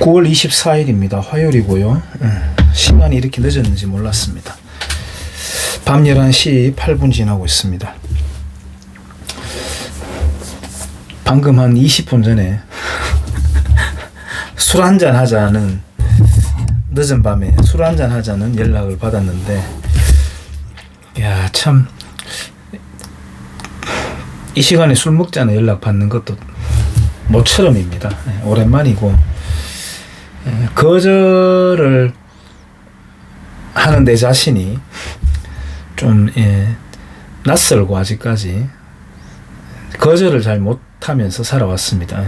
9월 24일입니다. 화요일이고요. 시간이 이렇게 늦었는지 몰랐습니다. 밤 11시 8분 지나고 있습니다. 방금 한 20분 전에 술 한잔 하자는, 늦은 밤에 술 한잔 하자는 연락을 받았는데, 야, 참 이 시간에 술 먹자는 연락 받는 것도 모처럼입니다. 오랜만이고, 거절을 하는 내 자신이 좀 낯설고, 아직까지 거절을 잘 못하면서 살아왔습니다.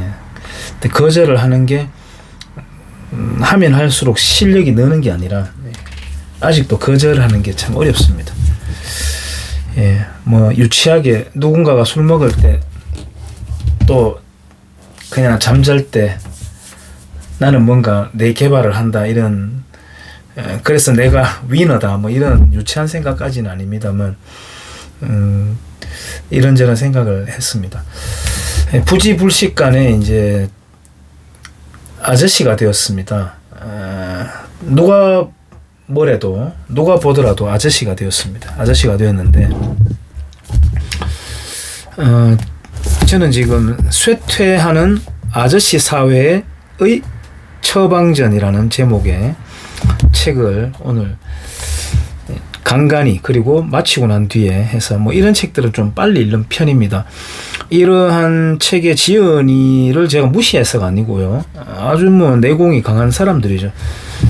근데 거절을 하는 게 하면 할수록 실력이 느는 게 아니라 아직도 거절하는 게 참 어렵습니다. 뭐 유치하게 누군가가 술 먹을 때, 또 그냥 잠잘 때 나는 뭔가 내 개발을 한다, 이런, 그래서 내가 위너다, 뭐 이런 유치한 생각까지는 아닙니다만, 이런저런 생각을 했습니다. 부지불식간에 이제 아저씨가 되었습니다. 누가 뭐래도, 누가 보더라도 아저씨가 되었습니다. 아저씨가 되었는데, 저는 지금 쇠퇴하는 아저씨 사회의 처방전이라는 제목의 책을 오늘 간간히, 그리고 마치고 난 뒤에 해서, 뭐 이런 책들은 좀 빨리 읽는 편입니다. 이러한 책의 지은이를 제가 무시해서가 아니고요. 아주 뭐 내공이 강한 사람들이죠.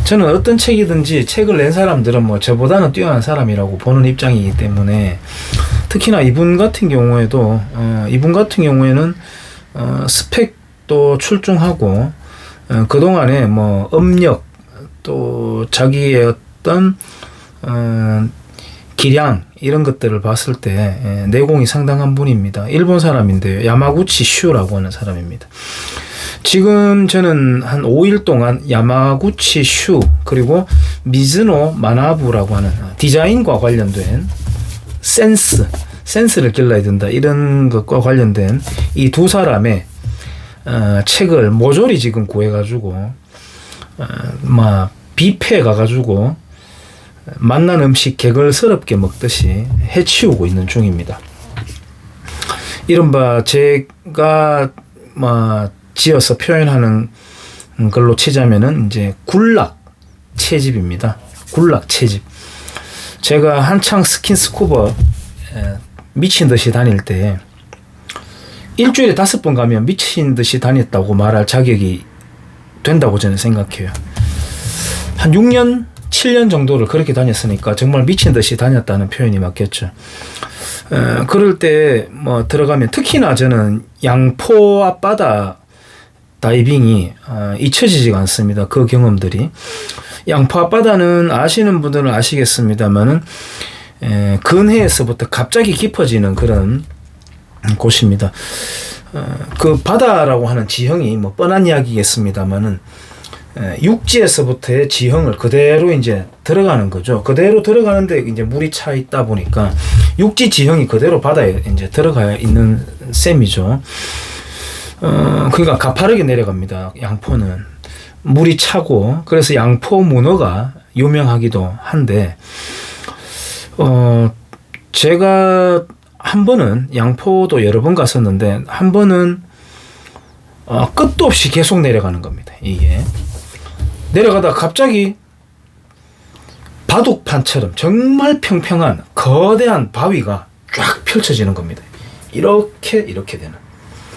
저는 어떤 책이든지 책을 낸 사람들은 뭐 저보다는 뛰어난 사람이라고 보는 입장이기 때문에, 특히나 이분 같은 경우에는 스펙도 출중하고, 그동안에 뭐 업력, 또 자기의 어떤 기량, 이런 것들을 봤을 때 내공이 상당한 분입니다. 일본 사람인데요. 야마구치 슈라고 하는 사람입니다. 지금 저는 한 5일 동안 야마구치 슈, 그리고 미즈노 마나부라고 하는 디자인과 관련된 센스를 길러야 된다, 이런 것과 관련된 이 두 사람의 책을 모조리 지금 구해가지고 막 뷔페에 가가지고 맛난 음식 개걸스럽게 먹듯이 해치우고 있는 중입니다. 이른바 제가 지어서 표현하는 걸로 치자면은 이제 굴락 채집입니다. 굴락 채집. 제가 한창 스킨스쿠버 미친 듯이 다닐 때 일주일에 5번 가면 미친 듯이 다녔다고 말할 자격이 된다고 저는 생각해요. 한 6년, 7년 정도를 그렇게 다녔으니까 정말 미친 듯이 다녔다는 표현이 맞겠죠. 그럴 때 뭐 들어가면, 특히나 저는 양포 앞바다 다이빙이 잊혀지지가 않습니다. 그 경험들이. 양포 앞바다는 아시는 분들은 아시겠습니다만은 근해에서부터 갑자기 깊어지는 그런 곳입니다. 그 바다라고 하는 지형이 뭐 뻔한 이야기겠습니다만은 육지에서부터의 지형을 그대로 이제 들어가는 거죠. 그대로 들어가는데 이제 물이 차 있다 보니까 육지 지형이 그대로 바다에 이제 들어가 있는 셈이죠. 그러니까 가파르게 내려갑니다. 양포는 물이 차고, 그래서 양포 문어가 유명하기도 한데, 제가 한 번은 양포도 여러 번 갔었는데, 한 번은 끝도 없이 계속 내려가는 겁니다. 이게 내려가다 갑자기 바둑판처럼 정말 평평한 거대한 바위가 쫙 펼쳐지는 겁니다. 이렇게 되는.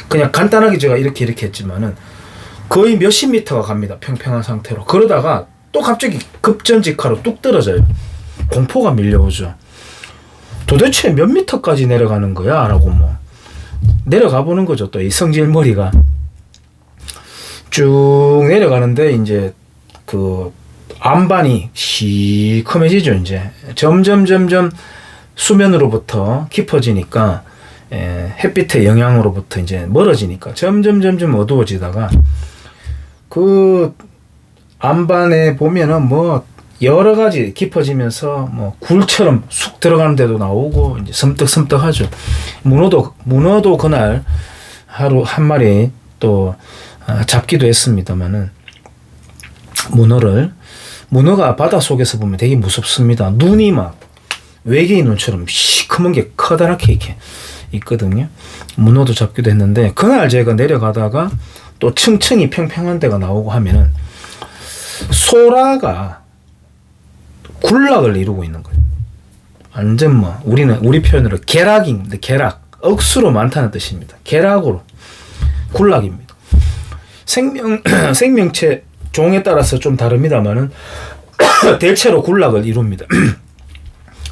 그냥 간단하게 제가 이렇게 했지만은 거의 몇십 미터가 갑니다. 평평한 상태로. 그러다가 또 갑자기 급전직하로 뚝 떨어져요. 공포가 밀려오죠. 도대체 몇 미터까지 내려가는 거야? 라고 뭐 내려가 보는 거죠. 또 이 성질머리가 쭉 내려가는데, 이제 그 안반이 시커매지죠. 이제 점점 수면으로부터 깊어지니까, 햇빛의 영향으로부터 이제 멀어지니까 점점 어두워지다가, 그 안반에 보면은 뭐 여러 가지 깊어지면서 뭐 굴처럼 쑥 들어가는 데도 나오고, 이제 섬뜩섬뜩하죠. 문어도 그날 하루 한 마리 또 잡기도 했습니다만은, 문어가 바닷속에서 보면 되게 무섭습니다. 눈이 막 외계인 눈처럼 시커먼 게 커다랗게 이렇게 있거든요. 문어도 잡기도 했는데, 그날 제가 내려가다가 또 층층이 평평한 데가 나오고 하면은 소라가 굴락을 이루고 있는 거예요. 완전 뭐 우리 표현으로 계락인데, 계락, 억수로 많다는 뜻입니다. 계락으로 굴락입니다. 생명체 종에 따라서 좀 다릅니다만은 대체로 굴락을 이룹니다.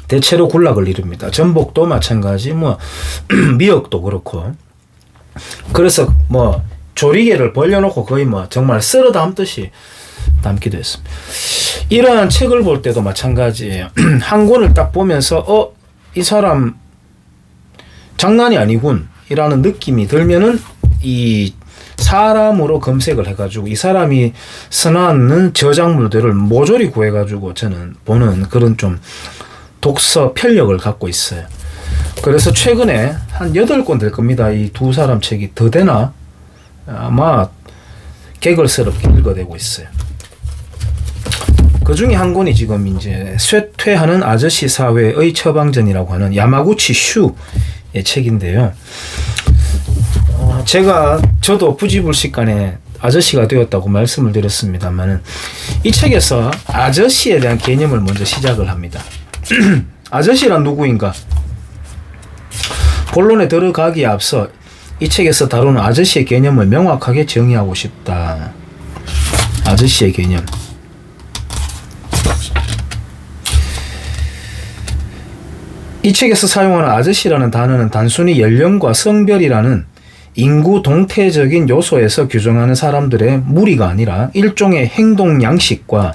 대체로 굴락을 이룹니다. 전복도 마찬가지, 뭐 미역도 그렇고. 그래서 뭐 조리개를 벌려놓고 거의 뭐 정말 쓸어 담듯이 담기도 했습니다. 이러한 책을 볼 때도 마찬가지예요. 한 권을 딱 보면서 이 사람 장난이 아니군 이라는 느낌이 들면은 이 사람으로 검색을 해가지고 이 사람이 써놨는 저작물들을 모조리 구해가지고 저는 보는 그런 좀 독서 편력을 갖고 있어요. 그래서 최근에 한 8권 될 겁니다. 이 두 사람 책이. 더 되나? 아마 개걸스럽게 읽어내고 있어요. 그 중에 한 권이 지금 이제 쇠퇴하는 아저씨 사회의 처방전이라고 하는 야마구치 슈의 책인데요. 저도 부지불식간에 아저씨가 되었다고 말씀을 드렸습니다만은 이 책에서 아저씨에 대한 개념을 먼저 시작을 합니다. 아저씨란 누구인가? 본론에 들어가기에 앞서 이 책에서 다루는 아저씨의 개념을 명확하게 정의하고 싶다. 아저씨의 개념. 이 책에서 사용하는 아저씨라는 단어는 단순히 연령과 성별이라는 인구 동태적인 요소에서 규정하는 사람들의 무리가 아니라 일종의 행동 양식과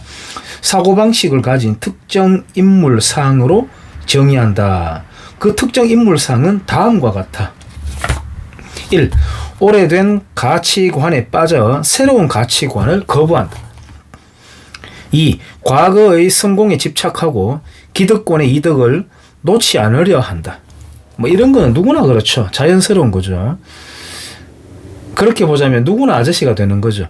사고방식을 가진 특정 인물상으로 정의한다. 그 특정 인물상은 다음과 같아. 1. 오래된 가치관에 빠져 새로운 가치관을 거부한다. 2. 과거의 성공에 집착하고 기득권의 이득을 놓지 않으려 한다. 뭐 이런 거는 누구나 그렇죠. 자연스러운 거죠. 그렇게 보자면 누구나 아저씨가 되는 거죠.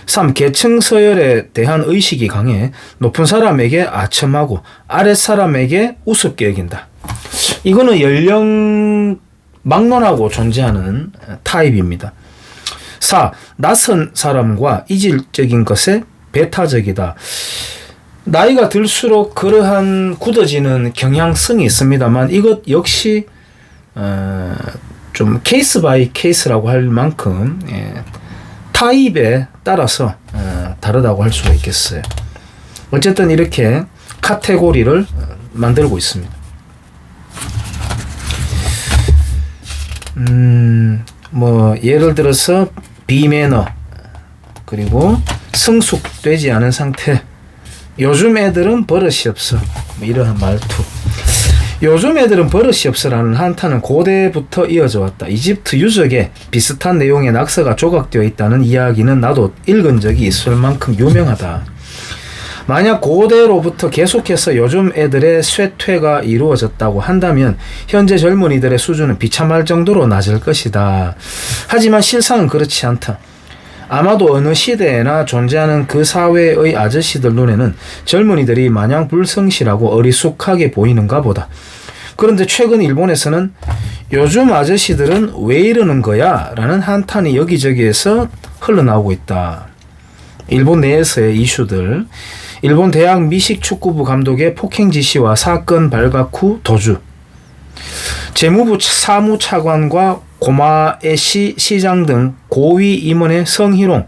3. 계층 서열에 대한 의식이 강해 높은 사람에게 아첨하고 아랫 사람에게 우습게 여긴다. 이거는 연령 막론하고 존재하는 타입입니다. 4. 낯선 사람과 이질적인 것에 배타적이다. 나이가 들수록 그러한 굳어지는 경향성이 있습니다만 이것 역시 좀 케이스 바이 케이스라고 할 만큼 타입에 따라서 다르다고 할 수가 있겠어요. 어쨌든 이렇게 카테고리를 만들고 있습니다. 뭐 예를 들어서 비매너, 그리고 성숙되지 않은 상태, 요즘 애들은 버릇이 없어, 뭐 이러한 말투. 요즘 애들은 버릇이 없어라는 한탄은 고대부터 이어져 왔다. 이집트 유적에 비슷한 내용의 낙서가 조각되어 있다는 이야기는 나도 읽은 적이 있을 만큼 유명하다. 만약 고대로부터 계속해서 요즘 애들의 쇠퇴가 이루어졌다고 한다면 현재 젊은이들의 수준은 비참할 정도로 낮을 것이다. 하지만 실상은 그렇지 않다. 아마도 어느 시대에나 존재하는 그 사회의 아저씨들 눈에는 젊은이들이 마냥 불성실하고 어리숙하게 보이는가 보다. 그런데 최근 일본에서는 요즘 아저씨들은 왜 이러는 거야? 라는 한탄이 여기저기에서 흘러나오고 있다. 일본 내에서의 이슈들. 일본 대학 미식축구부 감독의 폭행 지시와 사건 발각 후 도주. 재무부 사무차관과 고마에시 시장 등 고위 임원의 성희롱.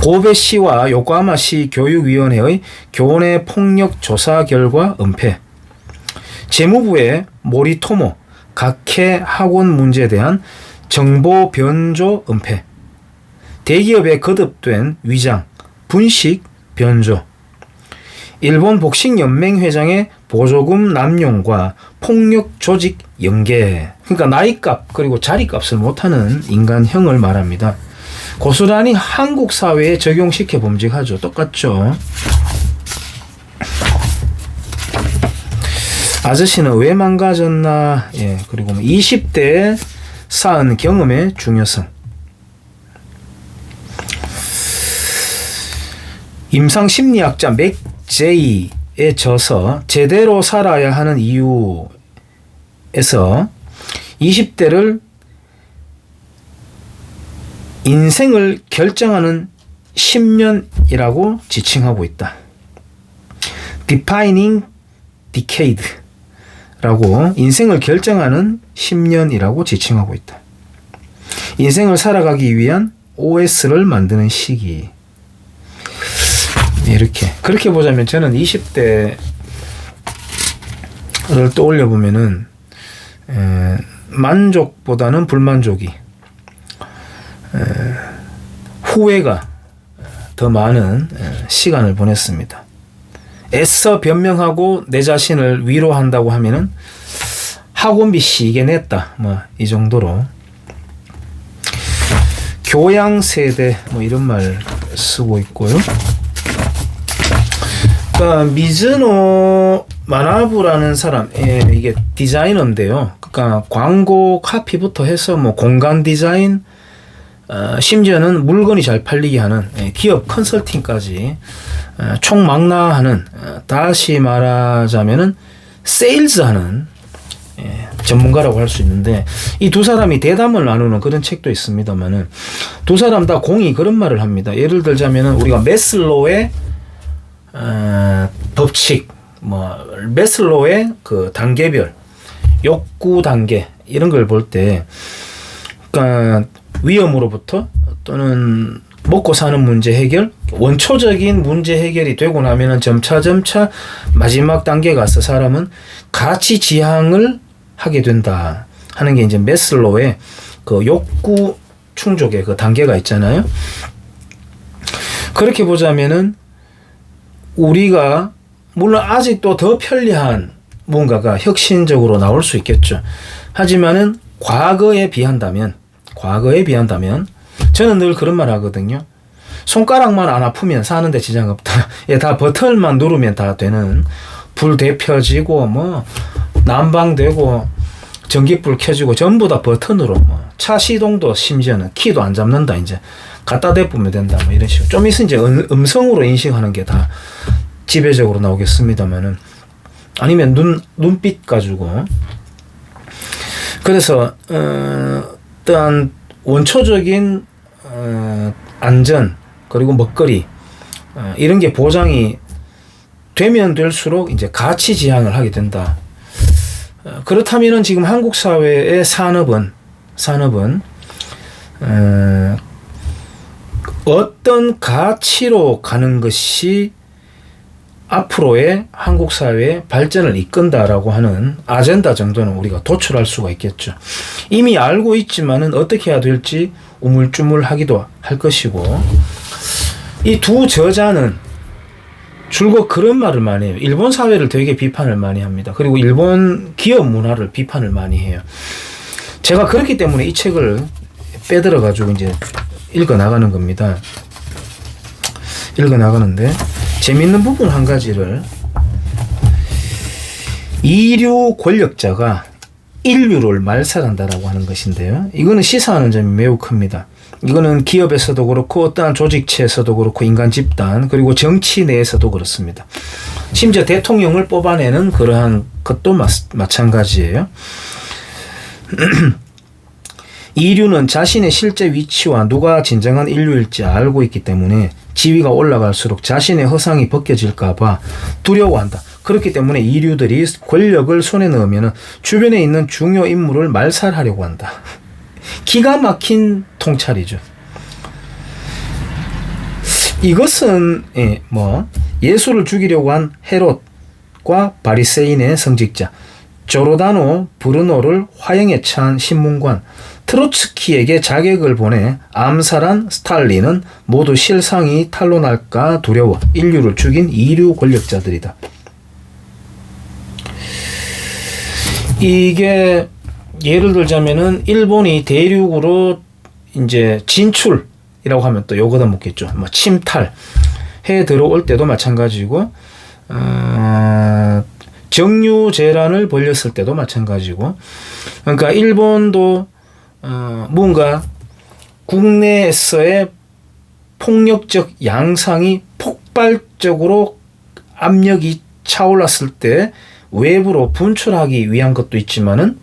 고베시와 요코하마시 교육위원회의 교내 폭력 조사 결과 은폐. 재무부의 모리토모 각해 학원 문제에 대한 정보 변조 은폐. 대기업에 거듭된 위장, 분식, 변조. 일본 복싱 연맹 회장의 보조금 남용과 폭력 조직 연계. 그러니까 나이값 그리고 자리값을 못하는 인간형을 말합니다. 고스란히 한국 사회에 적용시켜 범직하죠. 똑같죠. 아저씨는 왜 망가졌나. 예, 그리고 20대에 쌓은 경험의 중요성. 임상 심리학자 맥제이의 저서 제대로 살아야 하는 이유에서 20대를 인생을 결정하는 10년이라고 지칭하고 있다. Defining Decade라고 인생을 결정하는 10년이라고 지칭하고 있다. 인생을 살아가기 위한 OS를 만드는 시기. 이렇게 그렇게 보자면 저는 20대를 떠올려 보면은 만족보다는 불만족이 후회가 더 많은 시간을 보냈습니다. 애써 변명하고 내 자신을 위로한다고 하면은 학원비 씨 이게 냈다 뭐 이 정도로 교양 세대 뭐 이런 말 쓰고 있고요. 그러니까 미즈노 마나부라는 사람 이게 디자이너인데요. 그러니까 광고 카피부터 해서 뭐 공간 디자인 심지어는 물건이 잘 팔리게 하는 기업 컨설팅까지 총망라하는 다시 말하자면은 세일즈하는 전문가라고 할 수 있는데 이 두 사람이 대담을 나누는 그런 책도 있습니다만은 두 사람 다 공이 그런 말을 합니다. 예를 들자면은 우리가 매슬로우의 법칙, 뭐 매슬로우의 그 단계별 욕구 단계 이런 걸 볼 때, 그러니까 위험으로부터 또는 먹고 사는 문제 해결, 원초적인 문제 해결이 되고 나면은 점차 마지막 단계에 가서 사람은 가치 지향을 하게 된다 하는 게 이제 매슬로우의 그 욕구 충족의 그 단계가 있잖아요. 그렇게 보자면은 우리가 물론 아직도 더 편리한 뭔가가 혁신적으로 나올 수 있겠죠. 하지만은 과거에 비한다면 저는 늘 그런 말 하거든요. 손가락만 안 아프면 사는데 지장 없다. 다 버튼만 누르면 다 되는, 불 데펴지고 뭐 난방되고 전기불 켜지고 전부 다 버튼으로, 뭐 차 시동도 심지어는 키도 안 잡는다. 이제 갖다 대보면 된다. 뭐 이런 식으로 좀 있으면 이제 음성으로 인식하는 게 다 지배적으로 나오겠습니다만은, 아니면 눈빛 가지고. 그래서 어떠한 원초적인 안전 그리고 먹거리 이런 게 보장이 되면 될수록 이제 가치 지향을 하게 된다. 그렇다면은 지금 한국 사회의 산업은 어떤 가치로 가는 것이 앞으로의 한국 사회의 발전을 이끈다라고 하는 아젠다 정도는 우리가 도출할 수가 있겠죠. 이미 알고 있지만은 어떻게 해야 될지 우물쭈물하기도 할 것이고, 이 두 저자는 줄곧 그런 말을 많이 해요. 일본 사회를 되게 비판을 많이 합니다. 그리고 일본 기업 문화를 비판을 많이 해요. 제가 그렇기 때문에 이 책을 빼들어 가지고 이제 읽어 나가는 겁니다. 읽어 나가는데 재밌는 부분 한 가지를, 이류 권력자가 인류를 말살한다라고 하는 것인데요. 이거는 시사하는 점이 매우 큽니다. 이거는 기업에서도 그렇고 어떠한 조직체에서도 그렇고 인간 집단 그리고 정치 내에서도 그렇습니다. 심지어 대통령을 뽑아내는 그러한 것도 마찬가지예요. 인류는 자신의 실제 위치와 누가 진정한 인류일지 알고 있기 때문에 지위가 올라갈수록 자신의 허상이 벗겨질까 봐 두려워한다. 그렇기 때문에 인류들이 권력을 손에 넣으면 주변에 있는 중요 인물을 말살하려고 한다. 기가 막힌 통찰이죠. 이것은 예수를 죽이려고 한 헤롯과 바리새인의 성직자, 조르다노 브루노를 화형에 처한 신문관, 트로츠키에게 자객을 보내 암살한 스탈린은 모두 실상이 탄로날까 두려워 인류를 죽인 이류 권력자들이다. 이게 예를 들자면은 일본이 대륙으로 이제 진출이라고 하면 또 요거다 묻겠죠. 뭐 침탈 해 들어올 때도 마찬가지고, 정유재란을 벌였을 때도 마찬가지고, 그러니까 일본도 뭔가 국내에서의 폭력적 양상이 폭발적으로 압력이 차올랐을 때 외부로 분출하기 위한 것도 있지만은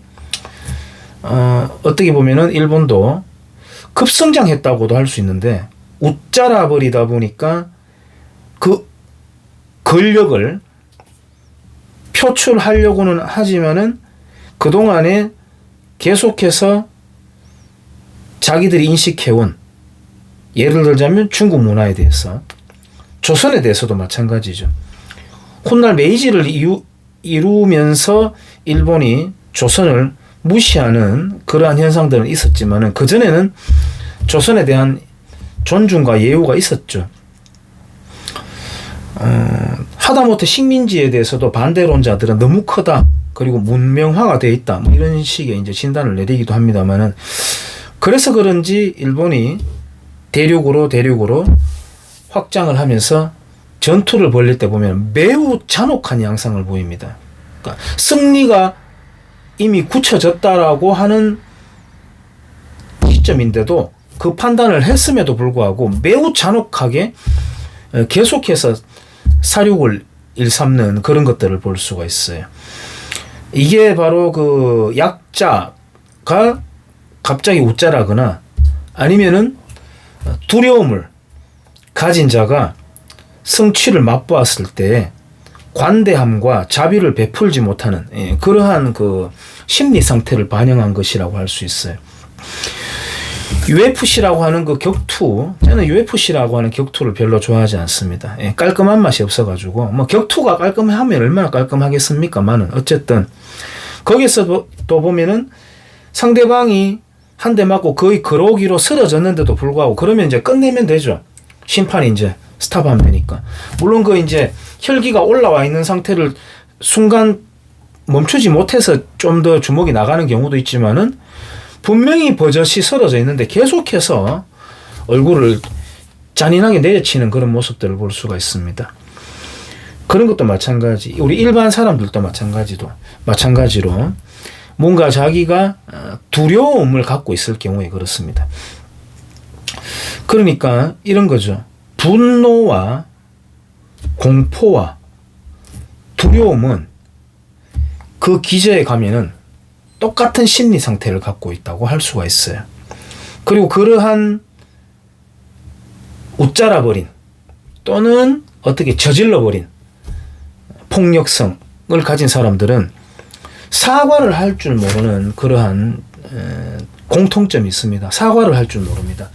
어떻게 보면은 일본도 급성장했다고도 할 수 있는데 웃자라 버리다 보니까 그 권력을 표출하려고는 하지만은 그동안에 계속해서 자기들이 인식해온, 예를 들자면 중국 문화에 대해서, 조선에 대해서도 마찬가지죠. 훗날 메이지를 이루면서 일본이 조선을 무시하는 그러한 현상들은 있었지만은 그전에는 조선에 대한 존중과 예우가 있었죠. 하다못해 식민지에 대해서도 반대론자들은 너무 크다, 그리고 문명화가 돼 있다, 뭐 이런 식의 이제 진단을 내리기도 합니다만은, 그래서 그런지 일본이 대륙으로 확장을 하면서 전투를 벌릴 때 보면 매우 잔혹한 양상을 보입니다. 그러니까 승리가 이미 굳혀졌다라고 하는 시점인데도 그 판단을 했음에도 불구하고 매우 잔혹하게 계속해서 사륙을 일삼는 그런 것들을 볼 수가 있어요. 이게 바로 그 약자가 갑자기 웃자라거나 아니면은 두려움을 가진 자가 성취를 맛보았을 때 관대함과 자비를 베풀지 못하는 그러한 그 심리 상태를 반영한 것이라고 할 수 있어요. UFC라고 하는 그 격투, 저는 UFC라고 하는 격투를 별로 좋아하지 않습니다. 깔끔한 맛이 없어가지고, 뭐 격투가 깔끔하면 얼마나 깔끔하겠습니까만은, 어쨌든 거기서 또 보면은 상대방이 한 대 맞고 거의 그러기로 쓰러졌는데도 불구하고 그러면 이제 끝내면 되죠. 심판이 이제 스탑하면 되니까. 물론 그 이제 혈기가 올라와 있는 상태를 순간 멈추지 못해서 좀 더 주먹이 나가는 경우도 있지만은, 분명히 버젓이 쓰러져 있는데 계속해서 얼굴을 잔인하게 내려치는 그런 모습들을 볼 수가 있습니다. 그런 것도 마찬가지, 우리 일반 사람들도 마찬가지로 뭔가 자기가 두려움을 갖고 있을 경우에 그렇습니다. 그러니까 이런 거죠. 분노와 공포와 두려움은 그 기저에 가면은 똑같은 심리 상태를 갖고 있다고 할 수가 있어요. 그리고 그러한 웃자라버린 또는 어떻게 저질러버린 폭력성을 가진 사람들은 사과를 할 줄 모르는 그러한 공통점이 있습니다. 사과를 할 줄 모릅니다.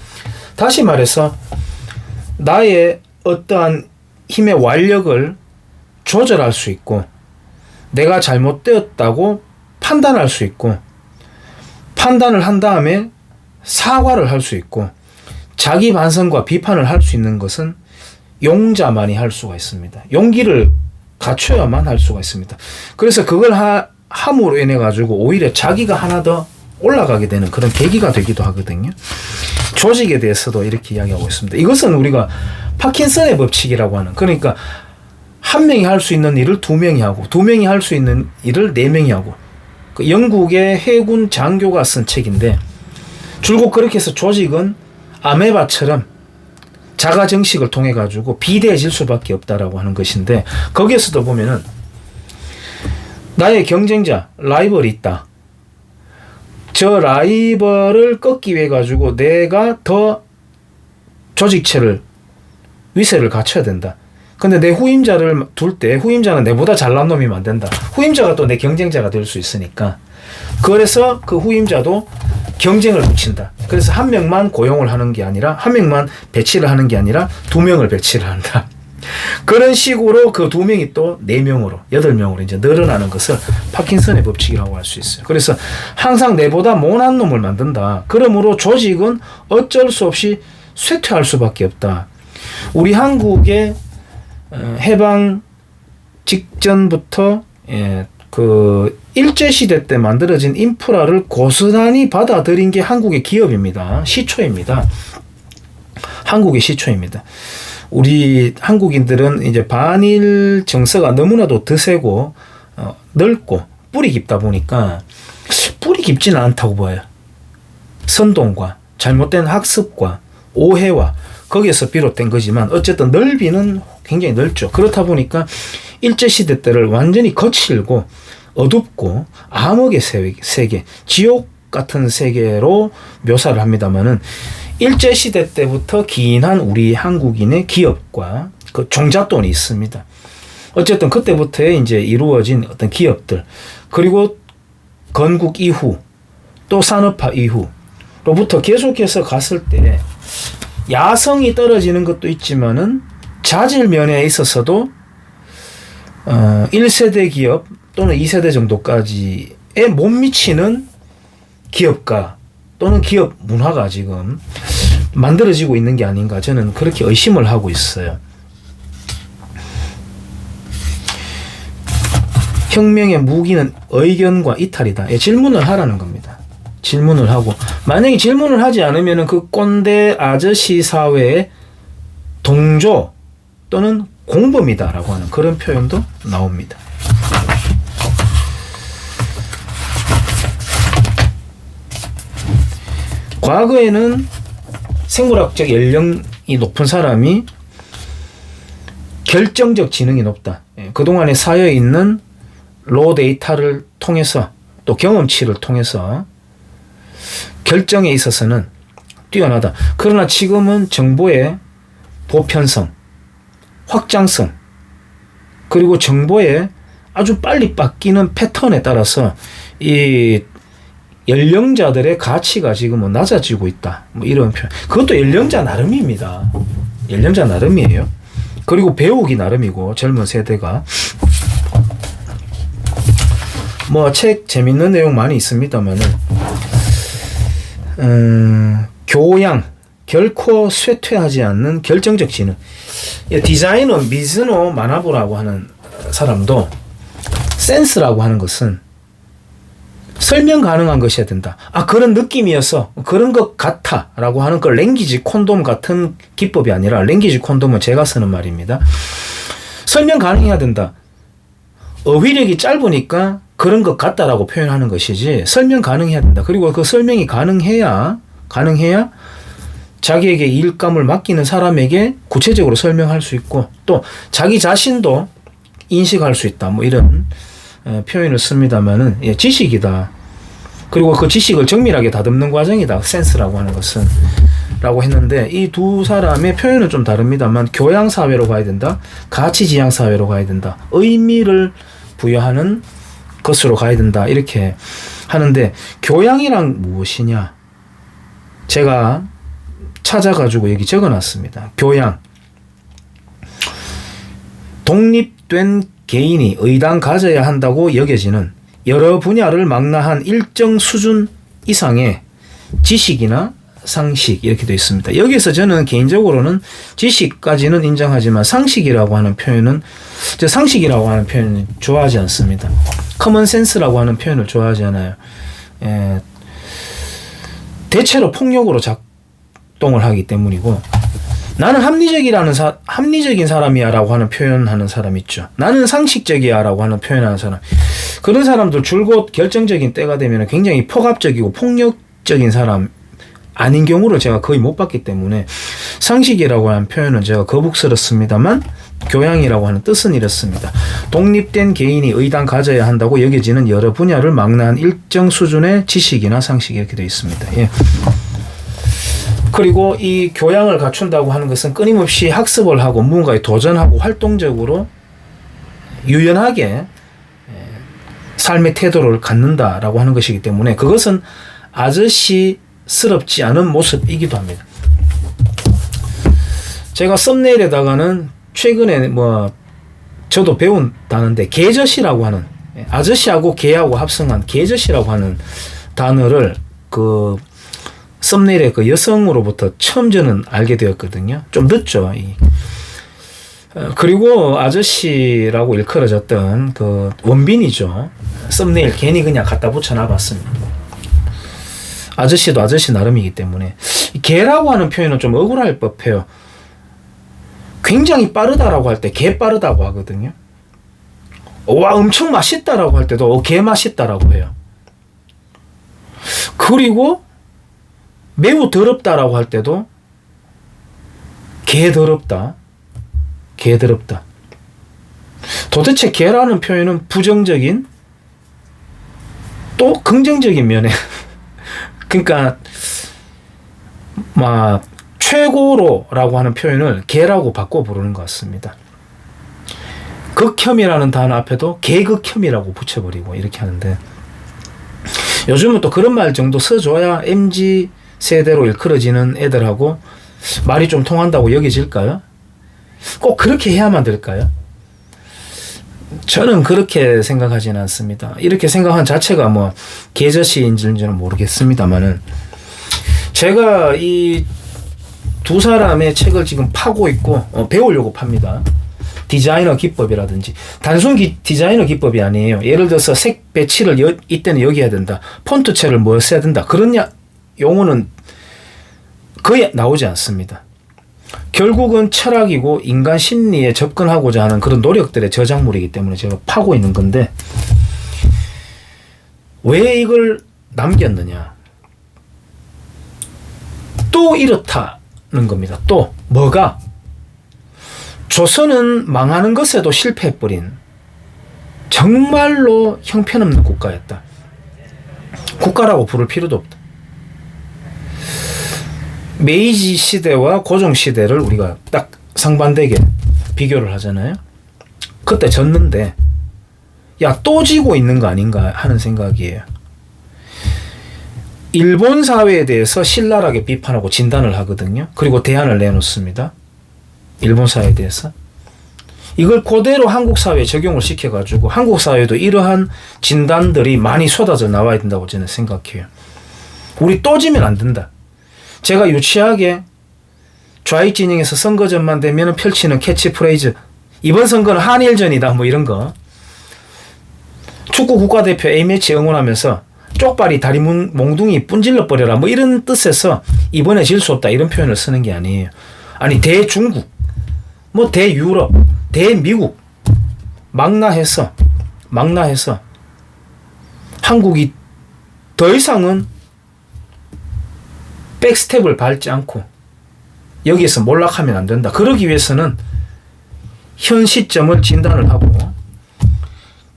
다시 말해서 나의 어떠한 힘의 완력을 조절할 수 있고, 내가 잘못되었다고 판단할 수 있고, 판단을 한 다음에 사과를 할 수 있고, 자기 반성과 비판을 할 수 있는 것은 용자만이 할 수가 있습니다. 용기를 갖춰야만 할 수가 있습니다. 그래서 그걸 함으로 인해 가지고 오히려 자기가 하나 더 올라가게 되는 그런 계기가 되기도 하거든요. 조직에 대해서도 이렇게 이야기하고 있습니다. 이것은 우리가 파킨슨의 법칙이라고 하는, 그러니까 한 명이 할 수 있는 일을 두 명이 하고, 두 명이 할 수 있는 일을 네 명이 하고, 그 영국의 해군 장교가 쓴 책인데, 줄곧 그렇게 해서 조직은 아메바처럼 자가 정식을 통해 가지고 비대해질 수밖에 없다라고 하는 것인데, 거기에서도 보면은 나의 경쟁자, 라이벌이 있다. 저 라이벌을 꺾기 위해 가지고 내가 더 조직체를, 위세를 갖춰야 된다. 근데 내 후임자를 둘 때 후임자는 내보다 잘난 놈이면 안 된다. 후임자가 또 내 경쟁자가 될 수 있으니까. 그래서 그 후임자도 경쟁을 붙인다. 그래서 한 명만 고용을 하는 게 아니라, 한 명만 배치를 하는 게 아니라 두 명을 배치를 한다. 그런 식으로 그 두 명이 또 4명으로, 8명으로 이제 늘어나는 것을 파킨슨의 법칙이라고 할 수 있어요. 그래서 항상 내보다 못한 놈을 만든다. 그러므로 조직은 어쩔 수 없이 쇠퇴할 수밖에 없다. 우리 한국의 해방 직전부터 그 일제시대 때 만들어진 인프라를 고스란히 받아들인 게 한국의 기업입니다. 시초입니다. 한국의 시초입니다. 우리 한국인들은 이제 반일 정서가 너무나도 드세고 넓고 뿌리 깊다 보니까, 뿌리 깊지는 않다고 봐요. 선동과 잘못된 학습과 오해와 거기에서 비롯된 거지만 어쨌든 넓이는 굉장히 넓죠. 그렇다 보니까 일제시대 때를 완전히 거칠고 어둡고 암흑의 세계, 지옥 같은 세계로 묘사를 합니다만은 일제시대 때부터 기인한 우리 한국인의 기업과 그 종잣돈이 있습니다. 어쨌든 그때부터의 이제 이루어진 어떤 기업들, 그리고 건국 이후 또 산업화 이후로부터 계속해서 갔을 때 야성이 떨어지는 것도 있지만은 자질 면에 있어서도 1세대 기업 또는 2세대 정도까지에 못 미치는 기업가 또는 기업 문화가 지금 만들어지고 있는 게 아닌가, 저는 그렇게 의심을 하고 있어요. 혁명의 무기는 의견과 이탈이다. 예, 질문을 하라는 겁니다. 질문을 하고, 만약에 질문을 하지 않으면 그 꼰대 아저씨 사회의 동조 또는 공범이다라고 하는 그런 표현도 나옵니다. 과거에는 생물학적 연령이 높은 사람이 결정적 지능이 높다. 그동안에 쌓여 있는 로 데이터를 통해서 또 경험치를 통해서 결정에 있어서는 뛰어나다. 그러나 지금은 정보의 보편성, 확장성, 그리고 정보의 아주 빨리 바뀌는 패턴에 따라서 이 연령자들의 가치가 지금은 낮아지고 있다. 뭐 이런 표현. 그것도 연령자 나름입니다. 연령자 나름이에요. 그리고 배우기 나름이고, 젊은 세대가. 뭐 책 재밌는 내용 많이 있습니다만은 교양, 결코 쇠퇴하지 않는 결정적 지능. 디자이너 미즈노 마나부라고 하는 사람도 센스라고 하는 것은 설명 가능한 것이어야 된다. 아, 그런 느낌이어서 그런 것 같아 라고 하는 걸 랭귀지 콘돔 같은 기법이 아니라, 랭귀지 콘돔은 제가 쓰는 말입니다. 설명 가능해야 된다. 어휘력이 짧으니까 그런 것 같다라고 표현하는 것이지, 설명 가능해야 된다. 그리고 그 설명이 가능해야 자기에게 일감을 맡기는 사람에게 구체적으로 설명할 수 있고, 또 자기 자신도 인식할 수 있다. 뭐 이런 표현을 씁니다만은, 예, 지식이다. 그리고 그 지식을 정밀하게 다듬는 과정이다. 센스라고 하는 것은. 라고 했는데, 이 두 사람의 표현은 좀 다릅니다만, 교양사회로 가야 된다. 가치지향사회로 가야 된다. 의미를 부여하는 것으로 가야 된다. 이렇게 하는데, 교양이란 무엇이냐? 제가 찾아가지고 여기 적어놨습니다. 교양. 독립된 개인이 의당 가져야 한다고 여겨지는 여러 분야를 망라한 일정 수준 이상의 지식이나 상식, 이렇게 되어 있습니다. 여기서 저는 개인적으로는 지식까지는 인정하지만 상식이라고 하는 표현은, 상식이라고 하는 표현은 좋아하지 않습니다. 커먼센스라고 하는 표현을 좋아하지 않아요. 대체로 폭력으로 작동을 하기 때문이고, 나는 합리적인 사람이야 라고 하는 표현하는 사람 있죠. 나는 상식적이야 라고 하는 표현하는 사람. 그런 사람들 줄곧 결정적인 때가 되면 굉장히 폭압적이고 폭력적인 사람 아닌 경우를 제가 거의 못 봤기 때문에, 상식이라고 하는 표현은 제가 거북스럽습니다만, 교양이라고 하는 뜻은 이렇습니다. 독립된 개인이 의당 가져야 한다고 여겨지는 여러 분야를 망라한 일정 수준의 지식이나 상식, 이렇게 되어 있습니다. 예. 그리고 이 교양을 갖춘다고 하는 것은 끊임없이 학습을 하고 무언가에 도전하고 활동적으로 유연하게 삶의 태도를 갖는다라고 하는 것이기 때문에, 그것은 아저씨스럽지 않은 모습이기도 합니다. 제가 썸네일에다가는 최근에 저도 배운 단어인데, 개젖이라고 하는, 아저씨하고 개하고 합성한 개젖이라고 하는 단어를 그 썸네일에 그 여성으로부터 처음 저는 알게 되었거든요. 좀 늦죠. 그리고 아저씨라고 일컬어졌던 그 원빈이죠. 썸네일 괜히 그냥 갖다 붙여놔 봤습니다. 아저씨도 아저씨 나름이기 때문에. 개라고 하는 표현은 좀 억울할 법해요. 굉장히 빠르다라고 할 때 개 빠르다고 하거든요. 와, 엄청 맛있다라고 할 때도 개 맛있다라고 해요. 그리고 매우 더럽다라고 할 때도 개더럽다. 개더럽다. 도대체 개라는 표현은 부정적인 또 긍정적인 면에 그러니까 막 최고로라고 하는 표현을 개라고 바꿔 부르는 것 같습니다. 극혐이라는 단어 앞에도 개극혐이라고 붙여버리고 이렇게 하는데, 요즘은 또 그런 말 정도 써줘야 MZ 세대로 일컬어지는 애들하고 말이 좀 통한다고 여겨질까요? 꼭 그렇게 해야만 될까요? 저는 그렇게 생각하지는 않습니다. 이렇게 생각한 자체가 뭐 개저씨인지는 모르겠습니다만은, 제가 이 두 사람의 책을 지금 파고 있고 배우려고 팝니다. 디자이너 기법이라든지, 단순 디자이너 기법이 아니에요. 예를 들어서 색 배치를 이때는 여기 해야 된다, 폰트체를 뭐 써야 된다, 그런 용어는 거의 나오지 않습니다. 결국은 철학이고 인간 심리에 접근하고자 하는 그런 노력들의 저작물이기 때문에 제가 파고 있는 건데, 왜 이걸 남겼느냐, 또 이렇다는 겁니다. 또 뭐가? 조선은 망하는 것에도 실패해버린 정말로 형편없는 국가였다. 국가라고 부를 필요도 없다. 메이지 시대와 고종 시대를 우리가 딱 상반되게 비교를 하잖아요. 그때 졌는데 야, 또 지고 있는 거 아닌가 하는 생각이에요. 일본 사회에 대해서 신랄하게 비판하고 진단을 하거든요. 그리고 대안을 내놓습니다. 일본 사회에 대해서. 이걸 그대로 한국 사회에 적용을 시켜가지고 한국 사회도 이러한 진단들이 많이 쏟아져 나와야 된다고 저는 생각해요. 우리 또 지면 안 된다. 제가 유치하게 좌익 진영에서 선거 전만 되면 펼치는 캐치프레이즈, 이번 선거는 한일전이다 뭐 이런 거, 축구 국가대표 A매치 응원하면서 쪽발이 다리 몽둥이 뿜질러 버려라 뭐 이런 뜻에서 이번에 질 수 없다 이런 표현을 쓰는 게 아니에요. 아니 대중국, 뭐 대유럽, 대미국 망라해서 한국이 더 이상은 백스텝을 밟지 않고 여기에서 몰락하면 안 된다. 그러기 위해서는 현 시점을 진단을 하고,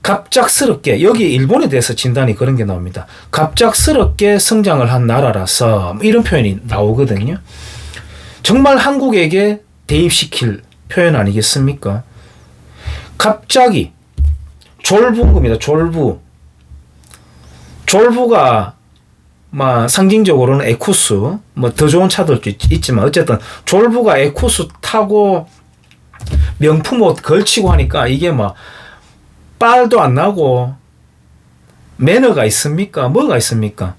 갑작스럽게, 여기 일본에 대해서 진단이 그런 게 나옵니다. 갑작스럽게 성장을 한 나라라서 이런 표현이 나오거든요. 정말 한국에게 대입시킬 표현 아니겠습니까? 갑자기 졸부인 겁니다. 졸부가 상징적으로는 에쿠스, 뭐 더 좋은 차들도 있지만 어쨌든 졸부가 에쿠스 타고 명품 옷 걸치고 하니까 이게 빨도 안 나고 매너가 있습니까? 뭐가 있습니까?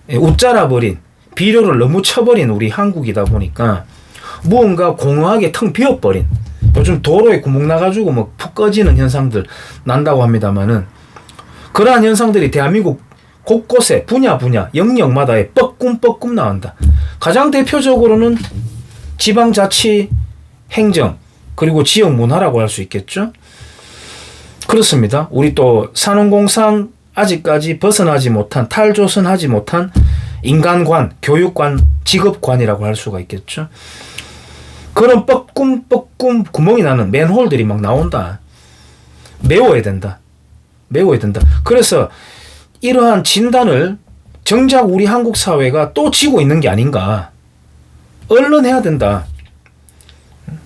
웃자라 버린, 비료를 너무 쳐버린 우리 한국이다 보니까 무언가 공허하게 텅 비어버린, 요즘 도로에 구멍 나가지고 푹 꺼지는 현상들 난다고 합니다만은, 그러한 현상들이 대한민국 곳곳에 분야 영역마다에 뻐끔뻐끔 나온다. 가장 대표적으로는 지방자치 행정 그리고 지역 문화라고 할 수 있겠죠. 그렇습니다. 우리 또 산업공상 아직까지 벗어나지 못한, 탈조선하지 못한 인간관, 교육관, 직업관이라고 할 수가 있겠죠. 그런 뻐끔 구멍이 나는 맨홀들이 나온다. 메워야 된다. 그래서 이러한 진단을 정작 우리 한국 사회가 또 지고 있는 게 아닌가. 얼른 해야 된다.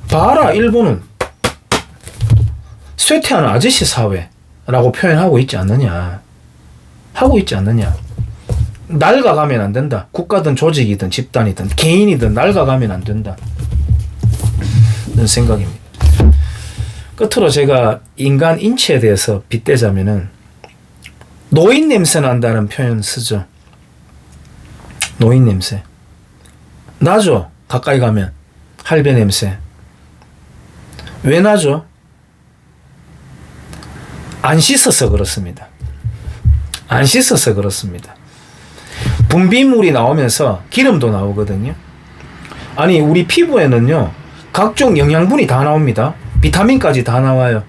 봐라, 일본은 쇠퇴하는 아저씨 사회라고 표현하고 있지 않느냐. 낡아가면 안 된다. 국가든 조직이든 집단이든 개인이든 낡아가면 안 된다. 이런 생각입니다. 끝으로 제가 인간 인체에 대해서 빗대자면은, 노인 냄새 난다는 표현 쓰죠. 노인 냄새. 나죠. 가까이 가면. 할배 냄새. 왜 나죠? 안 씻어서 그렇습니다. 분비물이 나오면서 기름도 나오거든요. 아니, 우리 피부에는요, 각종 영양분이 다 나옵니다. 비타민까지 다 나와요.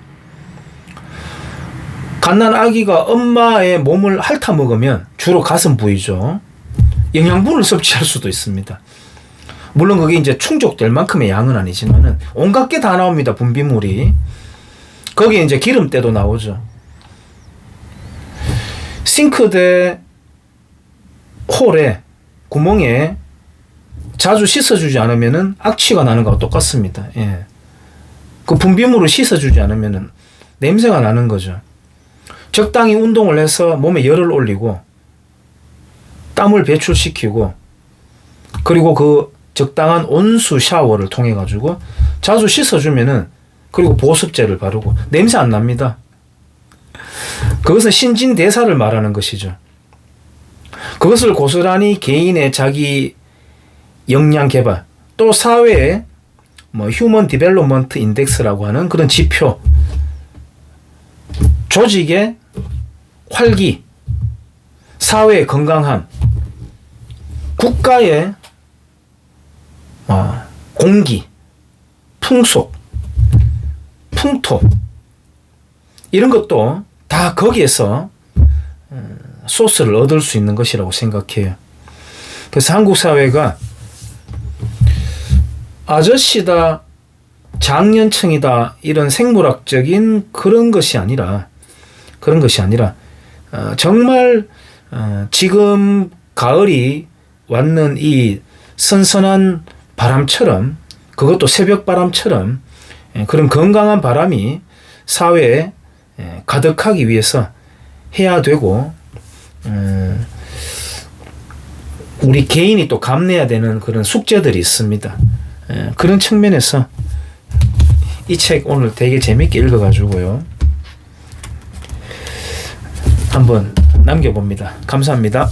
갓난 아기가 엄마의 몸을 핥아먹으면 주로 가슴 부위죠. 영양분을 섭취할 수도 있습니다. 물론 그게 이제 충족될 만큼의 양은 아니지만은 온갖 게 다 나옵니다. 분비물이. 거기에 이제 기름때도 나오죠. 싱크대 홀에 구멍에 자주 씻어주지 않으면은 악취가 나는 거와 똑같습니다. 예. 그 분비물을 씻어주지 않으면은 냄새가 나는 거죠. 적당히 운동을 해서 몸에 열을 올리고 땀을 배출시키고 그리고 그 적당한 온수 샤워를 통해 가지고 자주 씻어주면은 그리고 보습제를 바르고 냄새 안 납니다. 그것은 신진대사를 말하는 것이죠. 그것을 고스란히 개인의 자기 역량 개발 또 사회의 뭐 휴먼 디벨롭먼트 인덱스라고 하는 그런 지표, 조직의 활기, 사회의 건강함, 국가의 공기, 풍속, 풍토 이런 것도 다 거기에서 소스를 얻을 수 있는 것이라고 생각해요. 그래서 한국 사회가 아저씨다, 장년층이다 이런 생물학적인 그런 것이 아니라 정말 지금 가을이 왔는 이 선선한 바람처럼 그것도 새벽 바람처럼 그런 건강한 바람이 사회에 가득하기 위해서 해야 되고 우리 개인이 또 감내해야 되는 그런 숙제들이 있습니다. 그런 측면에서 이 책 오늘 되게 재밌게 읽어가지고요. 한번 남겨봅니다. 감사합니다.